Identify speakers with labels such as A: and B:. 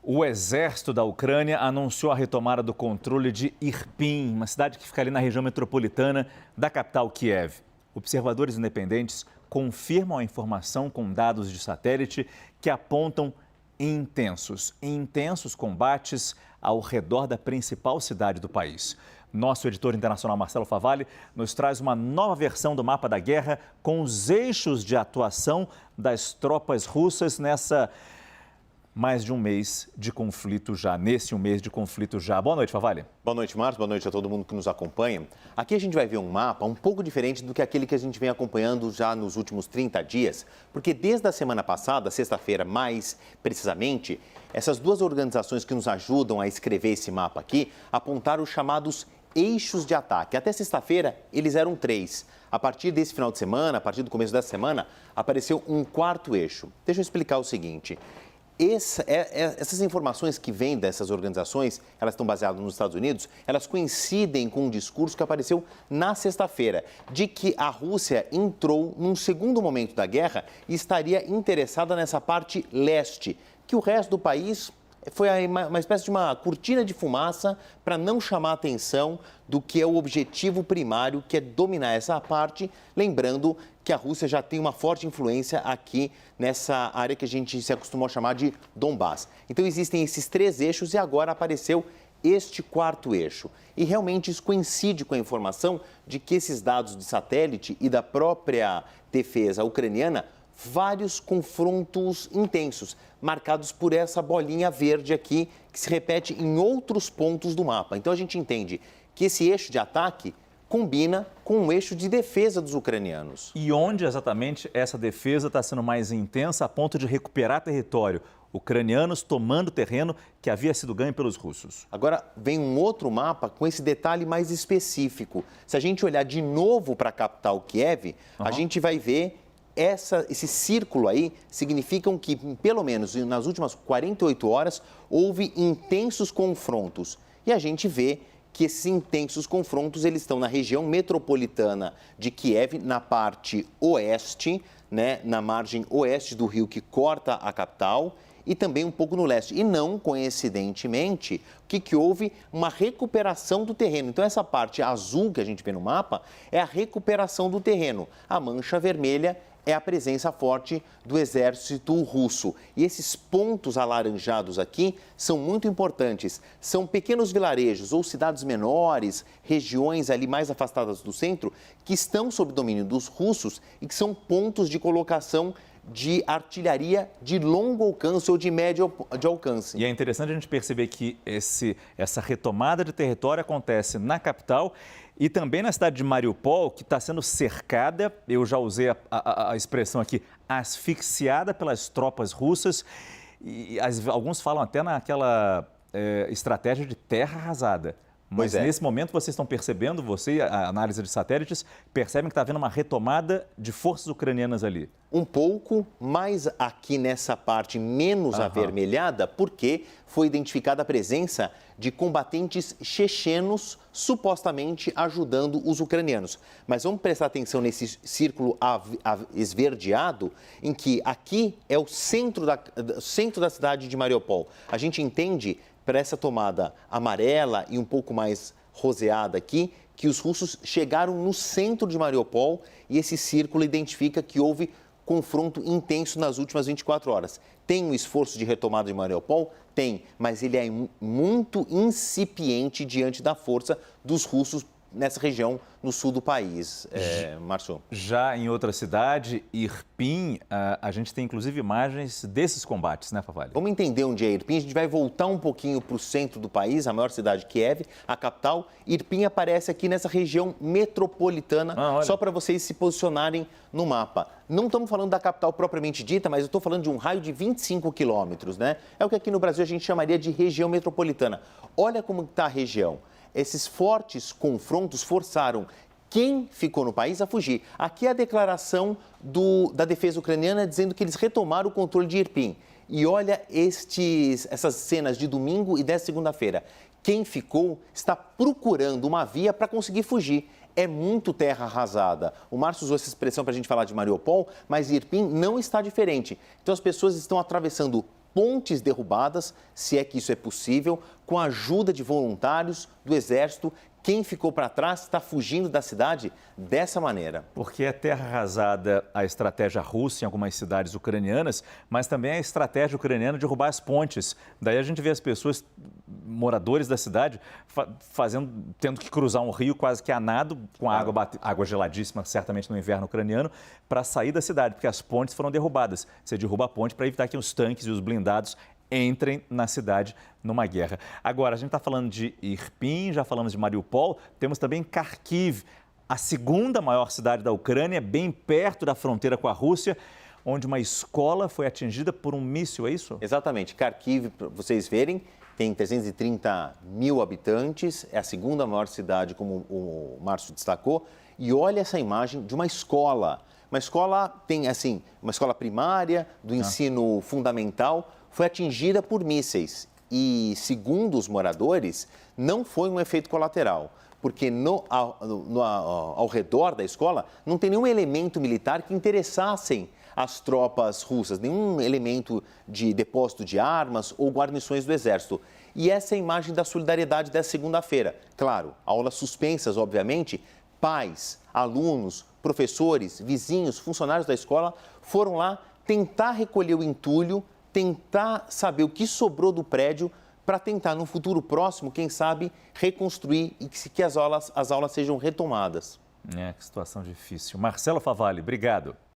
A: O exército da Ucrânia anunciou a retomada do controle de Irpin, uma cidade que fica ali na região metropolitana da capital Kiev. Observadores independentes confirmam a informação com dados de satélite que apontam intensos combates ao redor da principal cidade do país. Nosso editor internacional Marcelo Favalli nos traz uma nova versão do mapa da guerra com os eixos de atuação das tropas russas nessa mais de um mês de conflito já, nesse um mês de conflito já. Boa noite, Favalli.
B: Boa noite, Marcos. Boa noite a todo mundo que nos acompanha. Aqui a gente vai ver um mapa um pouco diferente do que aquele que a gente vem acompanhando já nos últimos 30 dias, porque desde a semana passada, sexta-feira mais precisamente, essas duas organizações que nos ajudam a escrever esse mapa aqui apontaram os chamados eixos de ataque. Até sexta-feira, eles eram 3. A partir desse final de semana, a partir do começo dessa semana, apareceu um quarto eixo. Deixa eu explicar o seguinte. Essas informações que vêm dessas organizações, elas estão baseadas nos Estados Unidos, elas coincidem com um discurso que apareceu na sexta-feira, de que a Rússia entrou num segundo momento da guerra e estaria interessada nessa parte leste, que o resto do país foi uma espécie de uma cortina de fumaça para não chamar a atenção do que é o objetivo primário, que é dominar essa parte, lembrando que a Rússia já tem uma forte influência aqui nessa área que a gente se acostumou a chamar de Donbás. Então existem esses 3 eixos e agora apareceu este quarto eixo. E realmente isso coincide com a informação de que esses dados de satélite e da própria defesa ucraniana, vários confrontos intensos, marcados por essa bolinha verde aqui, que se repete em outros pontos do mapa. Então a gente entende que esse eixo de ataque combina com um eixo de defesa dos ucranianos.
A: E onde exatamente essa defesa está sendo mais intensa a ponto de recuperar território? Ucranianos tomando terreno que havia sido ganho pelos russos.
B: Agora vem um outro mapa com esse detalhe mais específico. Se a gente olhar de novo para a capital Kiev, a gente vai ver esse círculo aí significam que, pelo menos nas últimas 48 horas, houve intensos confrontos. E a gente vê que esses intensos confrontos eles estão na região metropolitana de Kiev, na parte oeste, né, na margem oeste do rio que corta a capital, e também um pouco no leste. E não coincidentemente, o que houve? Uma recuperação do terreno. Então, essa parte azul que a gente vê no mapa é a recuperação do terreno. A mancha vermelha é a presença forte do exército russo. E esses pontos alaranjados aqui são muito importantes. São pequenos vilarejos ou cidades menores, regiões ali mais afastadas do centro, que estão sob domínio dos russos e que são pontos de colocação de artilharia de longo alcance ou de médio alcance.
A: E é interessante a gente perceber que essa retomada de território acontece na capital e também na cidade de Mariupol, que está sendo cercada, eu já usei a expressão aqui, asfixiada pelas tropas russas. E alguns falam até naquela estratégia de terra arrasada. Mas nesse momento vocês estão percebendo, a análise de satélites, percebem que está havendo uma retomada de forças ucranianas ali.
B: Um pouco, mais aqui nessa parte menos avermelhada, porque foi identificada a presença de combatentes chechenos supostamente ajudando os ucranianos. Mas vamos prestar atenção nesse círculo esverdeado, em que aqui é o centro da cidade de Mariupol. A gente entende, para essa tomada amarela e um pouco mais roseada aqui, que os russos chegaram no centro de Mariupol e esse círculo identifica que houve confronto intenso nas últimas 24 horas. Tem um esforço de retomada de Mariupol? Tem, mas ele é muito incipiente diante da força dos russos nessa região no sul do país, Márcio.
A: Já em outra cidade, Irpin, a gente tem inclusive imagens desses combates, né, Favalli?
B: Vamos entender onde é Irpin. A gente vai voltar um pouquinho para o centro do país, a maior cidade, Kiev, a capital. Irpin aparece aqui nessa região metropolitana, só para vocês se posicionarem no mapa. Não estamos falando da capital propriamente dita, mas eu estou falando de um raio de 25 quilômetros, né? É o que aqui no Brasil a gente chamaria de região metropolitana. Olha como está a região. Esses fortes confrontos forçaram quem ficou no país a fugir. Aqui é a declaração da defesa ucraniana dizendo que eles retomaram o controle de Irpin. E olha essas cenas de domingo e dessa segunda-feira. Quem ficou está procurando uma via para conseguir fugir. É muito terra arrasada. O Márcio usou essa expressão para a gente falar de Mariupol, mas Irpin não está diferente. Então as pessoas estão atravessando pontes derrubadas, se é que isso é possível, com a ajuda de voluntários do Exército. Quem ficou para trás está fugindo da cidade dessa maneira.
A: Porque é terra arrasada a estratégia russa em algumas cidades ucranianas, mas também a estratégia ucraniana de derrubar as pontes. Daí a gente vê as pessoas, moradores da cidade, tendo que cruzar um rio quase que a nado, com a água geladíssima, certamente no inverno ucraniano, para sair da cidade, porque as pontes foram derrubadas. Você derruba a ponte para evitar que os tanques e os blindados entrem na cidade numa guerra. Agora, a gente está falando de Irpin, já falamos de Mariupol, temos também Kharkiv, a segunda maior cidade da Ucrânia, bem perto da fronteira com a Rússia, onde uma escola foi atingida por um míssil, é isso?
B: Exatamente. Kharkiv, para vocês verem, tem 330 mil habitantes, é a segunda maior cidade, como o Márcio destacou, e olha essa imagem de uma escola. Uma escola tem, assim, uma escola primária, do ensino fundamental, foi atingida por mísseis e, segundo os moradores, não foi um efeito colateral, porque ao redor da escola não tem nenhum elemento militar que interessassem as tropas russas, nenhum elemento de depósito de armas ou guarnições do Exército. E essa é a imagem da solidariedade dessa segunda-feira. Claro, aulas suspensas, obviamente, pais, alunos, professores, vizinhos, funcionários da escola foram lá tentar recolher o entulho, tentar saber o que sobrou do prédio para tentar, no futuro próximo, quem sabe, reconstruir e que as aulas sejam retomadas.
A: Que situação difícil. Marcelo Favalli, obrigado.